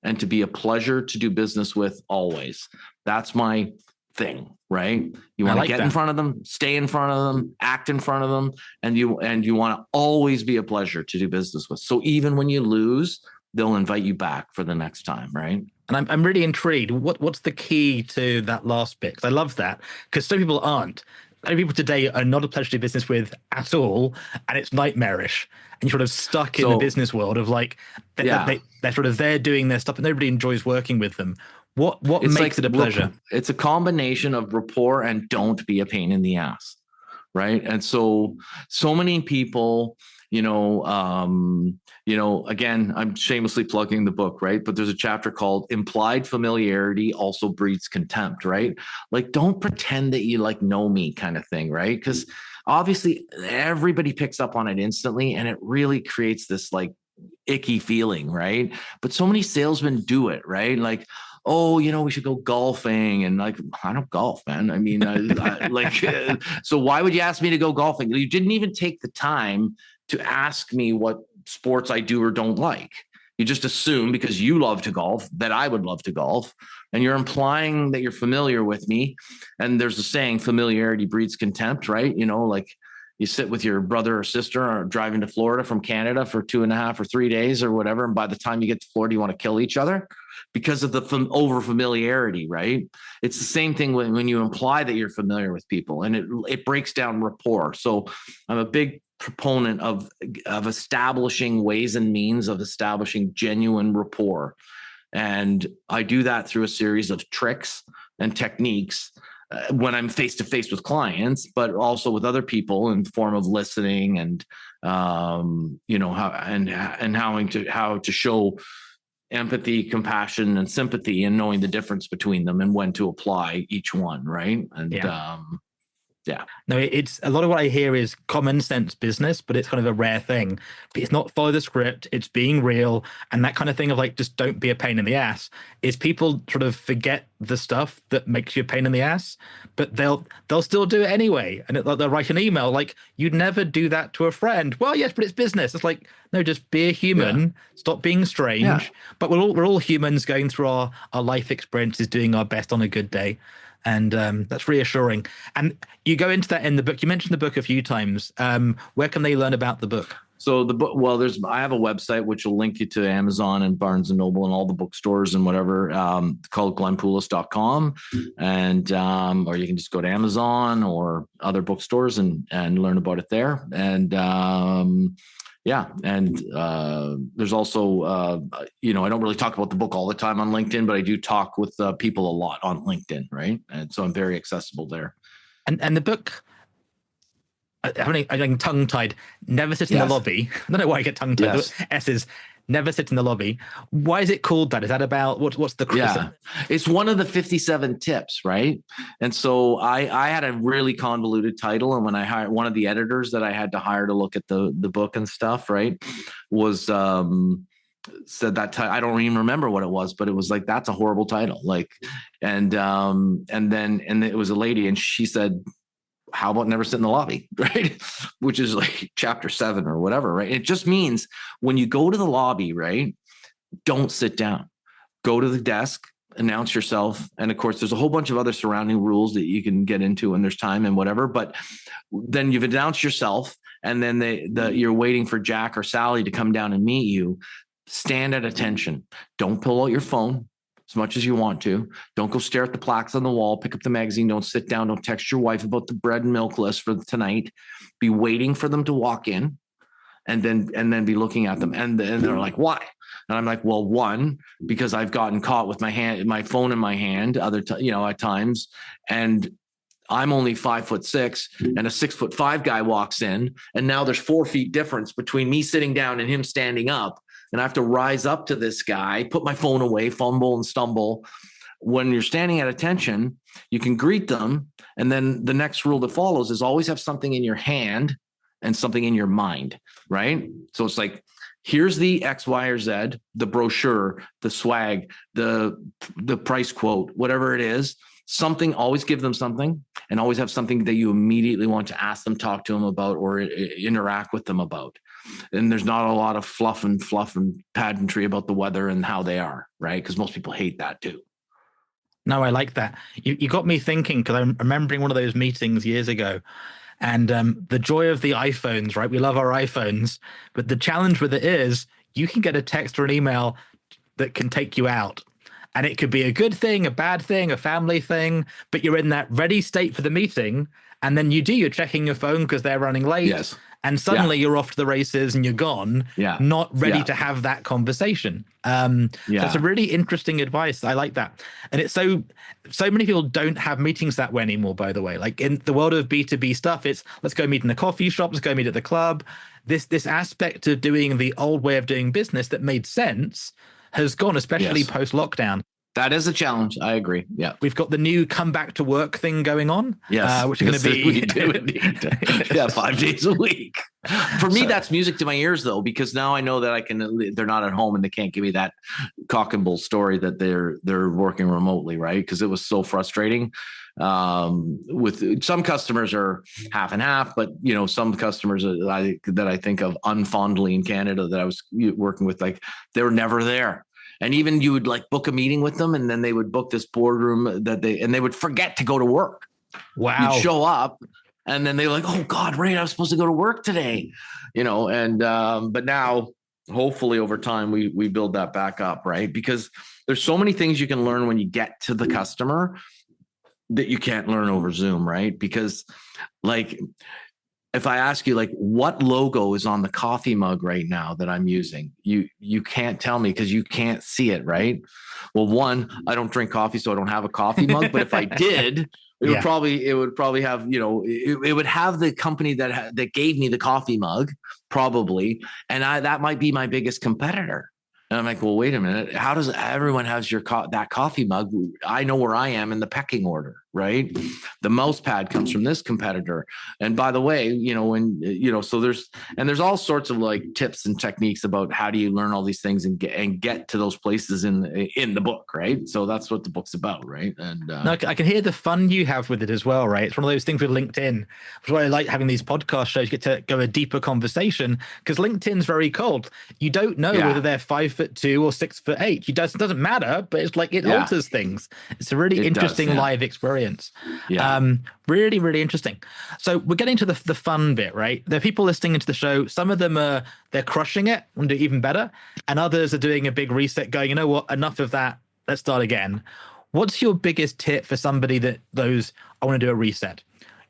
Speaker 2: and to be a pleasure to do business with always. That's my thing, right? You want to get in front of them, stay in front of them, act in front of them, and you want to always be a pleasure to do business with. So even when you lose, they'll invite you back for the next time, right?
Speaker 1: And I'm really intrigued. What's the key to that last bit? 'Cause I love that, because some people aren't. Many people today are not a pleasure to do business with at all, and it's nightmarish. And you're sort of stuck in the business world of like they're sort of there doing their stuff, and nobody enjoys working with them. What makes it a pleasure?
Speaker 2: It's a combination of rapport and don't be a pain in the ass, right? And so many people, again, I'm shamelessly plugging the book, right? But there's a chapter called Implied Familiarity Also Breeds Contempt, right? Like, don't pretend that you know me kind of thing, right? Because obviously everybody picks up on it instantly, and it really creates this like icky feeling, right? But so many salesmen do it, right? Like, oh, we should go golfing. And like, I don't golf, man. I mean, so why would you ask me to go golfing? You didn't even take the time to ask me what sports I do or don't like. You just assume because you love to golf that I would love to golf. And you're implying that you're familiar with me. And there's a saying, familiarity breeds contempt, right? Like, you sit with your brother or sister or driving to Florida from Canada for 2.5 or 3 days or whatever. And by the time you get to Florida, you want to kill each other because of the over familiarity, right? It's the same thing when you imply that you're familiar with people, and it breaks down rapport. So I'm a big proponent of establishing ways and means of establishing genuine rapport. And I do that through a series of tricks and techniques when I'm face to face with clients, but also with other people in the form of listening and how to show empathy, compassion, and sympathy, and knowing the difference between them and when to apply each one, right? And
Speaker 1: no, it's a lot of what I hear is common sense business, but it's kind of a rare thing. But it's not follow the script, it's being real, and that kind of thing of like, just don't be a pain in the ass. Is people sort of forget the stuff that makes you a pain in the ass, but they'll still do it anyway. And they'll write an email like, you'd never do that to a friend. Well, yes, but it's business. It's like, no, just be a human, stop being strange. Yeah. But we're all humans going through our life experiences, doing our best on a good day. And that's reassuring. And you go into that in the book. You mentioned the book a few times. Where can they learn about the book?
Speaker 2: So the book, well, I have a website which will link you to Amazon and Barnes and Noble and all the bookstores and whatever, called glenpoulos.com. And, or you can just go to Amazon or other bookstores and learn about it there. And, yeah. And there's also, I don't really talk about the book all the time on LinkedIn, but I do talk with people a lot on LinkedIn. Right. And so I'm very accessible there.
Speaker 1: And the book, I'm tongue-tied. Never sit in the lobby. I don't know why I get tongue-tied.
Speaker 2: Yes.
Speaker 1: S's. Never sit in the lobby. Why is it called that? Is that about what's the criticism?
Speaker 2: Yeah, it's one of the 57 tips, right? And so I had a really convoluted title, and when I hired one of the editors that I had to hire to look at the book and stuff, right, was said that I don't even remember what it was, but it was like, that's a horrible title. Like, and it was a lady, and she said, how about never sit in the lobby, right? Which is like chapter 7 or whatever, right? It just means when you go to the lobby, right, don't sit down. Go to the desk, announce yourself. And of course, there's a whole bunch of other surrounding rules that you can get into when there's time and whatever. But then you've announced yourself, and then you're waiting for Jack or Sally to come down and meet you. Stand at attention. Don't pull out your phone as much as you want to. Don't go stare at the plaques on the wall. Pick up the magazine. Don't sit down. Don't text your wife about the bread and milk list for tonight. Be waiting for them to walk in, and then be looking at them. And they're like, why? And I'm like, well, one, because I've gotten caught with my phone in my hand at times, and I'm only 5'6", and a 6'5" guy walks in, and now there's 4 feet difference between me sitting down and him standing up. And I have to rise up to this guy, put my phone away, fumble and stumble. When you're standing at attention, you can greet them. And then the next rule that follows is always have something in your hand and something in your mind, right? So it's like, here's the X, Y, or Z, the brochure, the swag, the price quote, whatever it is. Something, always give them something, and always have something that you immediately want to ask them, talk to them about, or interact with them about. And there's not a lot of fluff and pageantry about the weather and how they are, right? Because most people hate that too.
Speaker 1: No, I like that. You got me thinking, because I'm remembering one of those meetings years ago, and the joy of the iPhones, right? We love our iPhones, but the challenge with it is you can get a text or an email that can take you out. And it could be a good thing, a bad thing, a family thing, but you're in that ready state for the meeting. And then you're checking your phone because they're running late.
Speaker 2: Yes.
Speaker 1: And suddenly you're off to the races and you're gone, not ready to have that conversation. So it's a really interesting advice. I like that. And it's so many people don't have meetings that way anymore, by the way. Like in the world of B2B stuff, it's let's go meet in a coffee shop, let's go meet at the club. This aspect of doing the old way of doing business that made sense has gone, especially post-lockdown.
Speaker 2: That is a challenge. I agree. Yeah.
Speaker 1: We've got the new come back to work thing going on.
Speaker 2: Yes.
Speaker 1: Which is going to be.
Speaker 2: We do indeed. 5 days a week. For me, that's music to my ears, though, because now I know that they're not at home and they can't give me that cock and bull story that they're working remotely, right? Because it was so frustrating. With some customers are half and half, but some customers that I think of unfondly in Canada that I was working with, like they were never there. And even you would like book a meeting with them, and then they would book this boardroom they would forget to go to work.
Speaker 1: Wow.
Speaker 2: You'd show up, and then they're like, oh God, right, I was supposed to go to work today, but now hopefully over time we build that back up, right? Because there's so many things you can learn when you get to the customer that you can't learn over Zoom, right? Because like, if I ask you, like, what logo is on the coffee mug right now that I'm using, you can't tell me because you can't see it, right? Well, one, I don't drink coffee, so I don't have a coffee mug. But if I did, it would probably have, it would have the company that gave me the coffee mug, probably, and that might be my biggest competitor. And I'm like, well, wait a minute. How does everyone has that coffee mug? I know where I am in the pecking order, right? The mouse pad comes from this competitor. And by the way, so there's all sorts of like tips and techniques about how do you learn all these things and get to those places in the book, right? So that's what the book's about, right? And
Speaker 1: I can hear the fun you have with it as well, right? It's one of those things with LinkedIn. That's why I like having these podcast shows. You get to go a deeper conversation because LinkedIn's very cold. You don't know whether they're 5'2" or 6'8". It doesn't matter, but it's like it alters things. It's a really interesting live experience. experience.
Speaker 2: Yeah.
Speaker 1: Really, really interesting. So we're getting to the fun bit, right? There are people listening into the show. Some of them they're crushing it and do even better, and others are doing a big reset, going, you know what, enough of that. Let's start again. What's your biggest tip for somebody that I want to do a reset?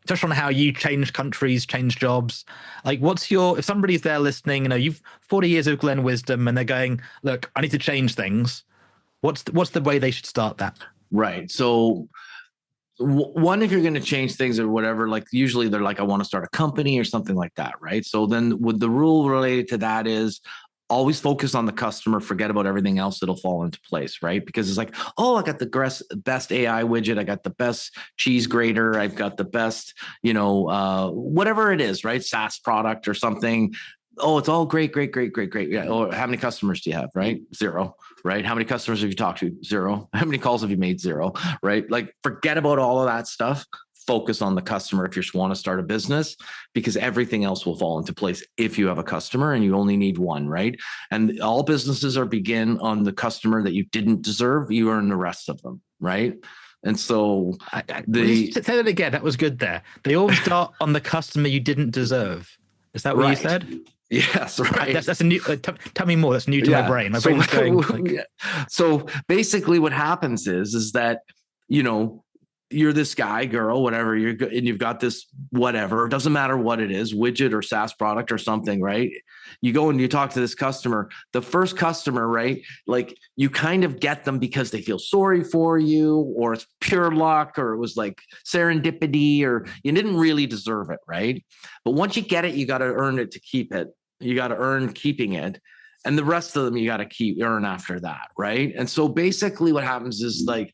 Speaker 1: Touch on how you change countries, change jobs. Like, if somebody's there listening, you've 40 years of Glenn wisdom and they're going, look, I need to change things. What's the way they should start that?
Speaker 2: Right. So one, if you're going to change things or whatever, like usually they're like, I want to start a company or something like that. Right. So then with the rule related to that is always focus on the customer, forget about everything else, that'll fall into place, right? Because it's like, oh, I got the best AI widget, I got the best cheese grater, I've got the best, whatever it is, right? SaaS product or something. Oh, it's all great. Yeah. Or how many customers do you have, right? 0, right? How many customers have you talked to? 0. How many calls have you made? 0, right? Like, forget about all of that stuff. Focus on the customer if you want to start a business, because everything else will fall into place if you have a customer and you only need one, right? And all businesses begin on the customer that you didn't deserve. You earn the rest of them, right? And so
Speaker 1: say that again. That was good there. They all start on the customer you didn't deserve. Is that what you said?
Speaker 2: Yes, right.
Speaker 1: That's a new. Tell me more. That's new to my brain. My brain's going.
Speaker 2: So basically, what happens is that you're this guy, girl, whatever, and you've got this whatever, it doesn't matter what it is, widget or SaaS product or something, right? You go and you talk to this customer, the first customer, right? Like, you kind of get them because they feel sorry for you, or it's pure luck, or it was like serendipity, or you didn't really deserve it, right? But once you get it, you got to earn it to keep it. You got to earn keeping it. And the rest of them, you got to earn after that, right? And so basically what happens is, like,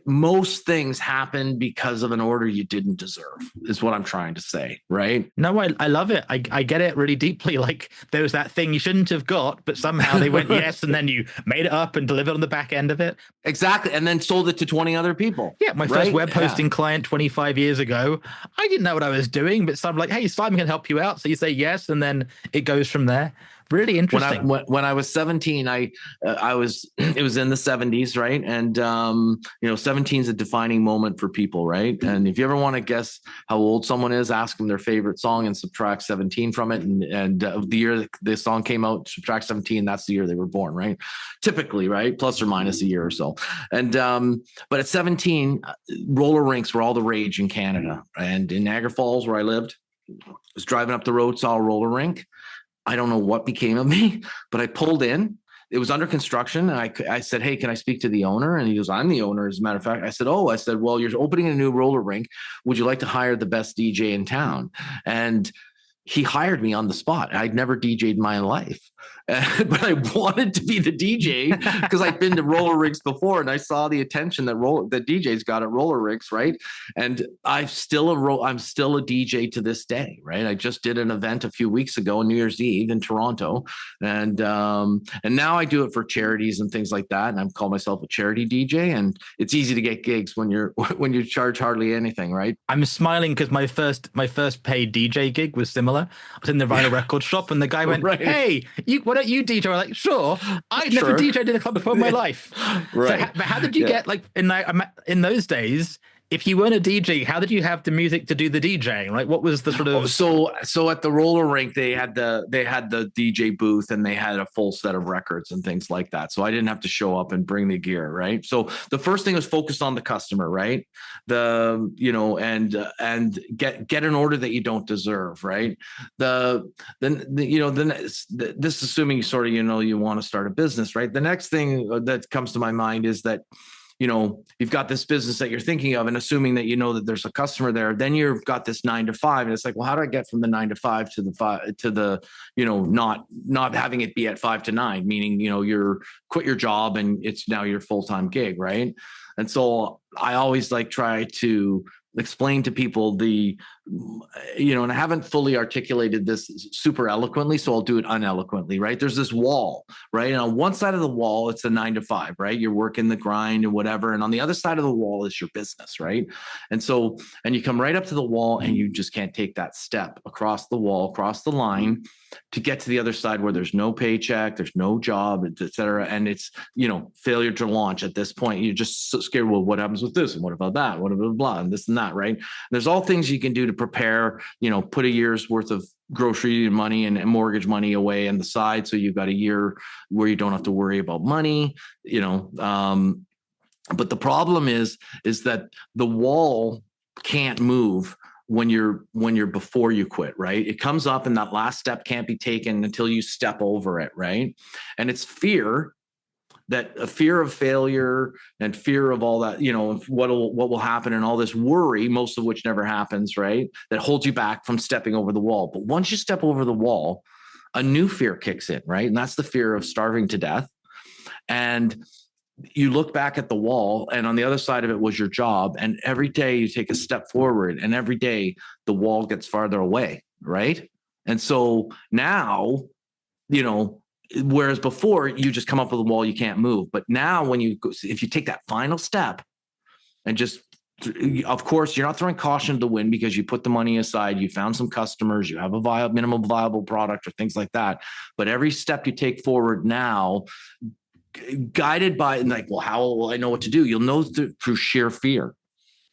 Speaker 2: most things happen because of an order you didn't deserve, is what I'm trying to say, right?
Speaker 1: No, I love it. I get it really deeply. Like, there was that thing you shouldn't have got, but somehow they went yes, and then you made it up and delivered on the back end of it.
Speaker 2: Exactly. And then sold it to 20 other people.
Speaker 1: Yeah, my first web hosting client 25 years ago, I didn't know what I was doing, but someone like, hey, Simon can help you out. So you say yes, and then it goes from there. Really interesting.
Speaker 2: When I was 17, it was in the 70s, right? And 17 is a defining moment for people, right? And if you ever want to guess how old someone is, ask them their favorite song and subtract 17 from it. And the year the song came out, subtract 17, that's the year they were born, right? Typically, right? Plus or minus a year or so. And but at 17, roller rinks were all the rage in Canada. And in Niagara Falls, where I lived, I was driving up the road, saw a roller rink. I don't know what became of me, but I pulled in. It was under construction. And I said, hey, can I speak to the owner? And he goes, I'm the owner, as a matter of fact. I said, well, you're opening a new roller rink. Would you like to hire the best DJ in town? And he hired me on the spot. I'd never DJ'd in my life, but I wanted to be the DJ because I'd been to roller rinks before, and I saw the attention that DJs got at roller rinks, right? And I'm still a DJ to this day, right? I just did an event a few weeks ago on New Year's Eve in Toronto, and now I do it for charities and things like that. And I call myself a charity DJ, and it's easy to get gigs when you charge hardly anything, right?
Speaker 1: I'm smiling because my first paid DJ gig was similar. I was in the vinyl record shop, and the guy went, right. Hey, why don't you DJ? I'm like, sure. I never DJ'd in a club before in my life. Right. So, but how did you get, like, in those days, if you weren't a DJ, how did you have the music to do the DJing? Like, what was the sort of?
Speaker 2: So at the roller rink, they had the DJ booth, and they had a full set of records and things like that. So I didn't have to show up and bring the gear, right? So the first thing was focused on the customer, right? And get an order that you don't deserve, right? This is assuming you sort of you want to start a business, right? The next thing that comes to my mind is that, you've got this business that you're thinking of, and assuming that that there's a customer there, then you've got this 9 to 5, and it's like, well, how do I get from the 9 to 5 to the not having it be at 5 to 9, meaning, you're quit your job and it's now your full-time gig, right? And so I always try to explain to people and I haven't fully articulated this super eloquently, so I'll do it uneloquently, right? There's this wall, right? And on one side of the wall, it's a 9 to 5, right? You're working the grind and whatever. And on the other side of the wall is your business, right? And you come right up to the wall and you just can't take that step across the wall, across the line to get to the other side where there's no paycheck, there's no job, et cetera. And it's, failure to launch at this point. You're just so scared. Well, what happens with this? And what about that? What about blah, and this and that, right? There's all things you can do to prepare, put a year's worth of grocery money and mortgage money away on the side. So you've got a year where you don't have to worry about money, but the problem is that the wall can't move when you're before you quit, right? It comes up and that last step can't be taken until you step over it, right? And it's fear, that a fear of failure and fear of all that, what will happen, and all this worry, most of which never happens, right? That holds you back from stepping over the wall. But once you step over the wall, a new fear kicks in, right? And that's the fear of starving to death. And you look back at the wall, and on the other side of it was your job. And every day you take a step forward, and every day the wall gets farther away, right? And so now, whereas before you just come up with a wall, you can't move. But now if you take that final step and just, of course, you're not throwing caution to the wind because you put the money aside, you found some customers, you have a minimum viable product or things like that. But every step you take forward now, guided by, well, how will I know what to do? You'll know through sheer fear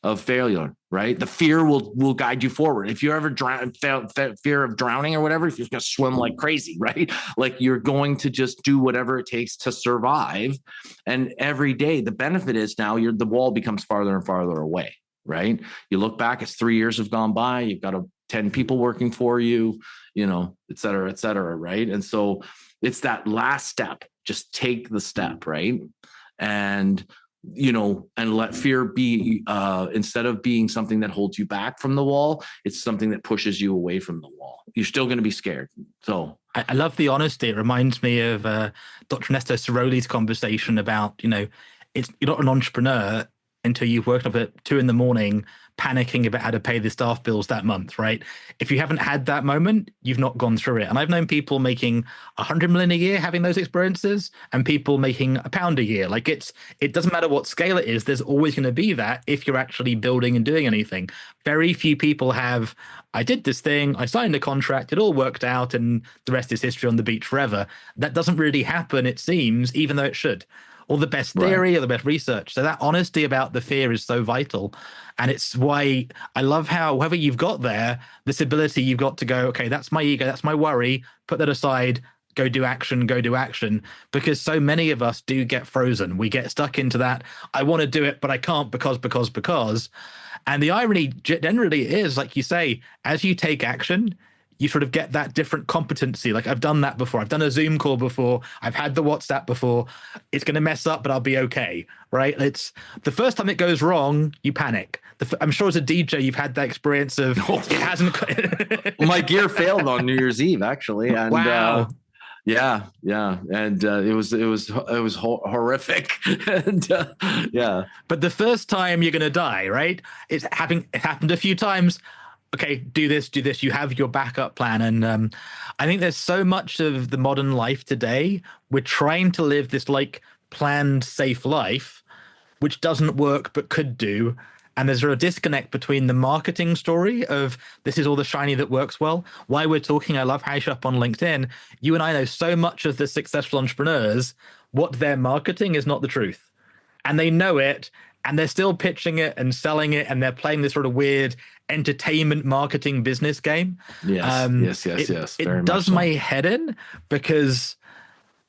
Speaker 2: of failure, right? The fear will guide you forward. If you ever fear of drowning or whatever, if you're just going to swim like crazy, right? Like you're going to just do whatever it takes to survive. And every day, the benefit is now the wall becomes farther and farther away, right? You look back, it's 3 years have gone by. You've got 10 people working for you, et cetera, right? And so it's that last step. Just take the step, right? And let fear be, instead of being something that holds you back from the wall, it's something that pushes you away from the wall. You're still going to be scared. So
Speaker 1: I love the honesty. It reminds me of Dr. Ernesto Ciroli's conversation about, you're not an entrepreneur until you've woken up at 2 a.m, panicking about how to pay the staff bills that month, right? If you haven't had that moment, you've not gone through it. And I've known people making 100 million a year having those experiences, and people making £1 a year. Like it doesn't matter what scale it is. There's always going to be that if you're actually building and doing anything. Very few people have, I did this thing, I signed a contract, it all worked out, and the rest is history on the beach forever. That doesn't really happen, it seems, even though it should. Or the best theory, or the best research. So that honesty about the fear is so vital. And it's why I love how, however you've got there, this ability you've got to go, okay, that's my ego, that's my worry, put that aside, go do action. Because so many of us do get frozen. We get stuck into that, I want to do it, but I can't because. And the irony generally is, like you say, as you take action, you sort of get that different competency. Like I've done that before. I've done a Zoom call before. I've had the WhatsApp before. It's going to mess up, but I'll be okay, right? It's the first time it goes wrong, you panic. I'm sure as a DJ, you've had that experience of it hasn't.
Speaker 2: My gear failed on New Year's Eve, actually. And,
Speaker 1: wow.
Speaker 2: Yeah. And it was horrific. And yeah.
Speaker 1: But the first time you're going to die, right? It happened a few times. Okay, do this, you have your backup plan. And I think there's so much of the modern life today, we're trying to live this like planned, safe life, which doesn't work, but could do. And there's a disconnect between the marketing story of this is all the shiny that works well. Why we're talking, I love how you show up on LinkedIn. You and I know so much of the successful entrepreneurs, what they're marketing is not the truth. And they know it, and they're still pitching it and selling it, and they're playing this sort of weird entertainment marketing business game.
Speaker 2: Yes.
Speaker 1: It does my head in, because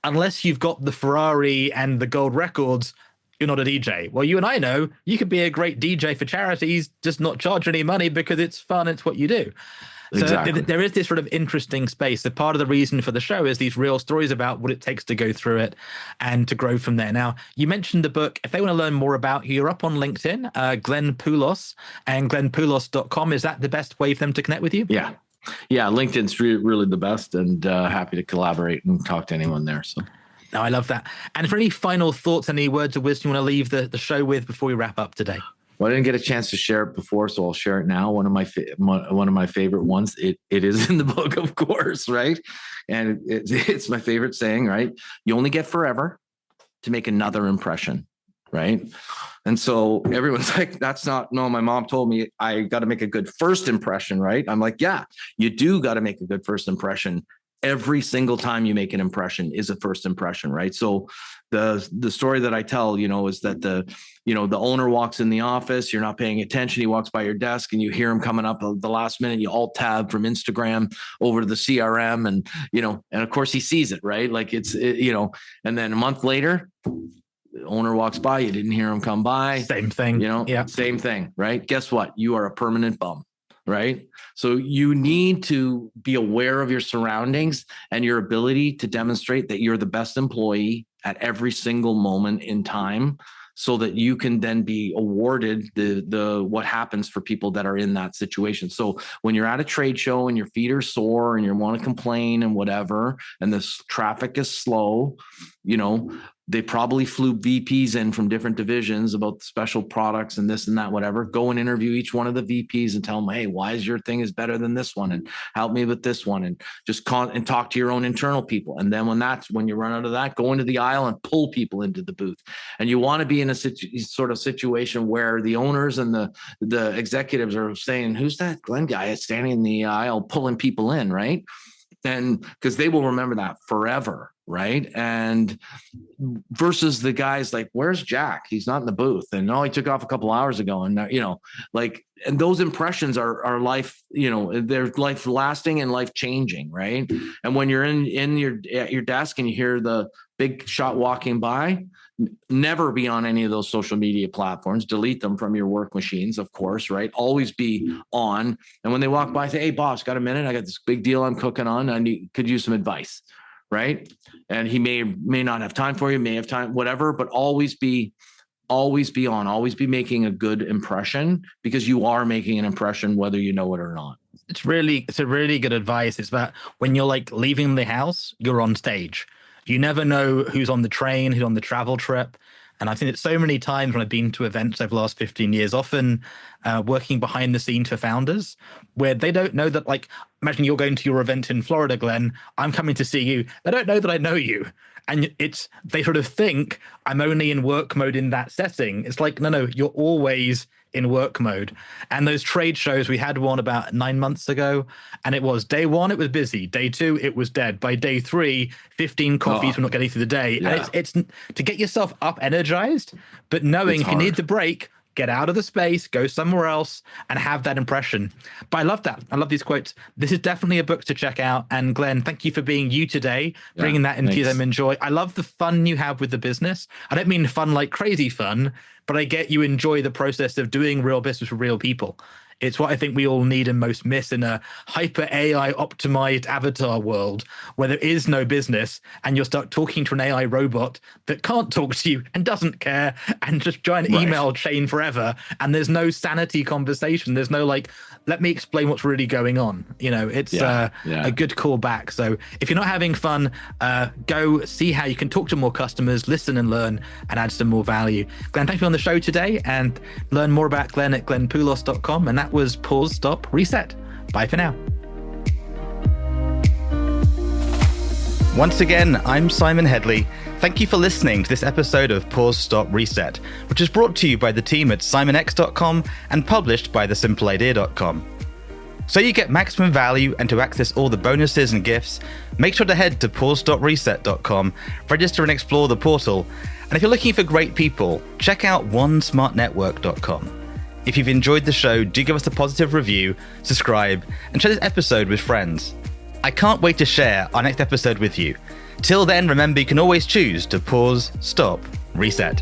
Speaker 1: unless you've got the Ferrari and the gold records, you're not a DJ. Well, you and I know you could be a great DJ for charities, just not charge any money because it's fun. It's what you do.
Speaker 2: Exactly.
Speaker 1: So there is this sort of interesting space. So part of the reason for the show is these real stories about what it takes to go through it and to grow from there. Now, you mentioned the book. If they want to learn more about you, you're up on LinkedIn, Glenn Poulos, and glennpoulos.com. Is that the best way for them to connect with you?
Speaker 2: Yeah. LinkedIn's really the best, and happy to collaborate and talk to anyone there. So.
Speaker 1: No, I love that. And for any final thoughts, any words of wisdom you want to leave the show with before we wrap up today?
Speaker 2: Well, I didn't get a chance to share it before, so I'll share it now. One of my favorite ones. It is in the book, of course, right? And it's my favorite saying, right? You only get forever to make another impression, right? And so everyone's like, that's not, no, my mom told me I got to make a good first impression, right? I'm like, yeah, you do got to make a good first impression. Every single time you make an impression is a first impression, right? So the story that I tell, is that the owner walks in the office, you're not paying attention. He walks by your desk and you hear him coming up at the last minute. You alt tab from Instagram over to the CRM and of course he sees it, right? Like and then a month later, the owner walks by, you didn't hear him come by.
Speaker 1: Same thing.
Speaker 2: Same thing, right? Guess what? You are a permanent bum, right? So you need to be aware of your surroundings and your ability to demonstrate that you're the best employee at every single moment in time, so that you can then be awarded the what happens for people that are in that situation. So when you're at a trade show and your feet are sore and you want to complain and whatever, and the traffic is slow, they probably flew VPs in from different divisions about special products and this and that, whatever. Go and interview each one of the VPs and tell them, hey, why is your thing is better than this one? And help me with this one. And just and talk to your own internal people. And then when you run out of that, go into the aisle and pull people into the booth. And you want to be in a sort of situation where the owners and the executives are saying, who's that Glenn guy standing in the aisle pulling people in, right? And because they will remember that forever, right? And versus the guys like, where's Jack? He's not in the booth. And no, he took off a couple hours ago. And and those impressions are life, they're life lasting and life changing, right? And when you're at your desk and you hear the big shot walking by, never be on any of those social media platforms. Delete them from your work machines, of course, right? Always be on. And when they walk by, say, hey, boss, got a minute? I got this big deal I'm cooking on. Could use some advice, right? And he may not have time for you, may have time, whatever, but always be on, always be making a good impression, because you are making an impression whether you know it or not.
Speaker 1: It's a really good advice. It's that when you're like leaving the house, you're on stage. You never know who's on the train, who's on the travel trip. And I've seen it so many times when I've been to events over the last 15 years, often working behind the scenes for founders, where they don't know that, like, imagine you're going to your event in Florida, Glenn, I'm coming to see you. They don't know that I know you. And they sort of think I'm only in work mode in that setting. It's like, no, you're always in work mode. And those trade shows, we had one about 9 months ago, and it was day one, it was busy. Day two, it was dead. By day three, 15 coffees were not getting through the day. Yeah. And it's to get yourself up energized, but knowing if you need the break, get out of the space, go somewhere else, and have that impression. But I love that. I love these quotes. This is definitely a book to check out. And Glenn, thank you for being you today, bringing that into them. Enjoy. I love the fun you have with the business. I don't mean fun like crazy fun, but I get you enjoy the process of doing real business with real people. It's what I think we all need and most miss in a hyper AI optimized avatar world where there is no business and you're stuck talking to an AI robot that can't talk to you and doesn't care and just giant email chain forever. And there's no sanity conversation. There's no like, let me explain what's really going on. It's a good callback. So if you're not having fun, go see how you can talk to more customers, listen and learn, and add some more value. Glenn, thank you on the show today, and learn more about Glenn at glennpoulos.com. And that was Pause, Stop, Reset. Bye for now. Once again, I'm Simon Hedley. Thank you for listening to this episode of Pause, Stop, Reset, which is brought to you by the team at simonx.com and published by thesimpleidea.com. So you get maximum value, and to access all the bonuses and gifts, make sure to head to pausestopReset.com, register and explore the portal. And if you're looking for great people, check out onesmartnetwork.com. If you've enjoyed the show, do give us a positive review, subscribe, and share this episode with friends. I can't wait to share our next episode with you. Till then, remember, you can always choose to pause, stop, reset.